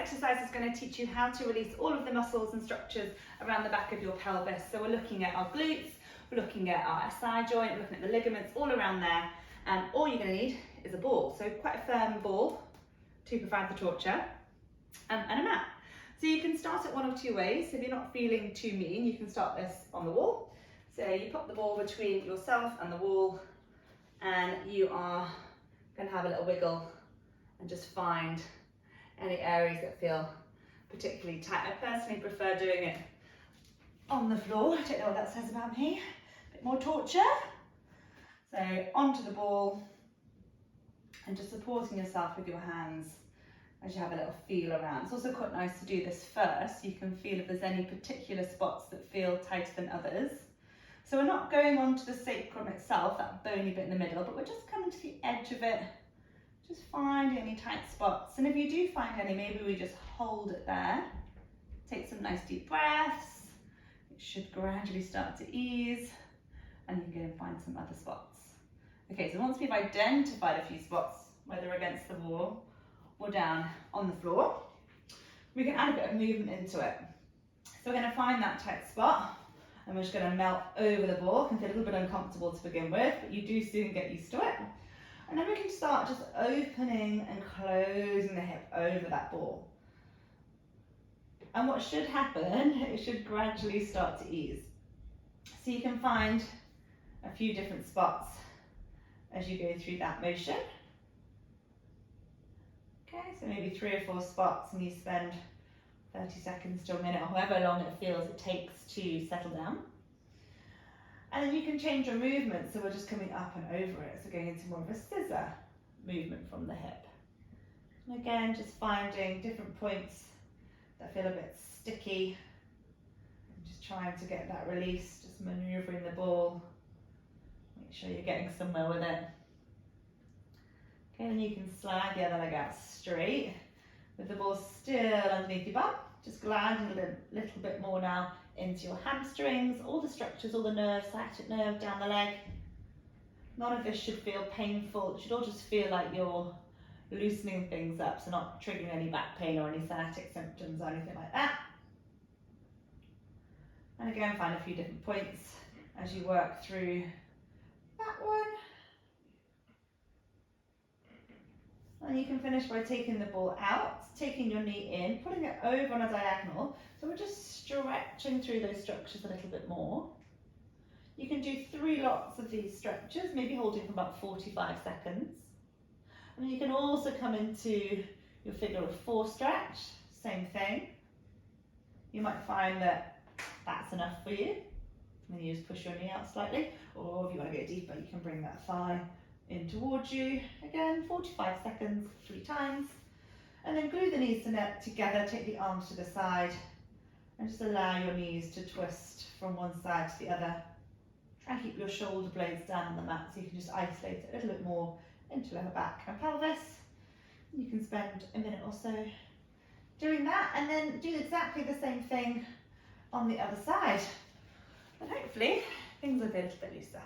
exercise is going to teach you how to release all of the muscles and structures around the back of your pelvis. So we're looking at our glutes, we're looking at our SI joint, we're looking at the ligaments all around there. And all you're going to need is a ball, so quite a firm ball to provide the torture, and a mat. So you can start it one of two ways. If you're not feeling too mean, you can start this on the wall. So you put the ball between yourself and the wall, and you are going to have a little wiggle and just find any areas that feel particularly tight. I personally prefer doing it on the floor. I don't know what that says about me. A bit more torture. So onto the ball and just supporting yourself with your hands as you have a little feel around. It's also quite nice to do this first. You can feel if there's any particular spots that feel tighter than others. So we're not going onto the sacrum itself, that bony bit in the middle, but we're just coming to the edge of it, just finding any tight spots. And if you do find any, maybe we just hold it there. Take some nice deep breaths. It should gradually start to ease, and you can go and find some other spots. Okay, so once we've identified a few spots, whether against the wall or down on the floor, we can add a bit of movement into it. So we're going to find that tight spot, and we're just going to melt over the ball. It can feel a little bit uncomfortable to begin with, but you do soon get used to it. And then we can start just opening and closing the hip over that ball. And what should happen, it should gradually start to ease. So you can find a few different spots as you go through that motion. Okay, so maybe 3 or 4 spots, and you spend 30 seconds to a minute, or however long it feels it takes to settle down. And then you can change your movement, so we're just coming up and over it, so going into more of a scissor movement from the hip. And again, just finding different points that feel a bit sticky, and just trying to get that release, just manoeuvring the ball. Make sure you're getting somewhere with it. Okay, then you can slide the other leg out straight, with the ball still underneath your bum. Just gliding a little bit more now into your hamstrings, all the structures, all the nerves, sciatic nerve down the leg. None of this should feel painful. It should all just feel like you're loosening things up, so not triggering any back pain or any sciatic symptoms or anything like that. And again, find a few different points as you work through that one. And you can finish by taking the ball out, taking your knee in, putting it over on a diagonal. So we're just stretching through those structures a little bit more. You can do 3 lots of these stretches, maybe holding for about 45 seconds. And then you can also come into your figure of 4 stretch, same thing. You might find that that's enough for you. And then you just push your knee out slightly, or if you want to go deeper, you can bring that thigh in towards you. Again, 45 seconds, 3 times. And then glue the knees together, take the arms to the side, and just allow your knees to twist from one side to the other. Try and keep your shoulder blades down on the mat so you can just isolate it a little bit more into lower back and pelvis. You can spend a minute or so doing that, and then do exactly the same thing on the other side. And hopefully things will be a little bit looser.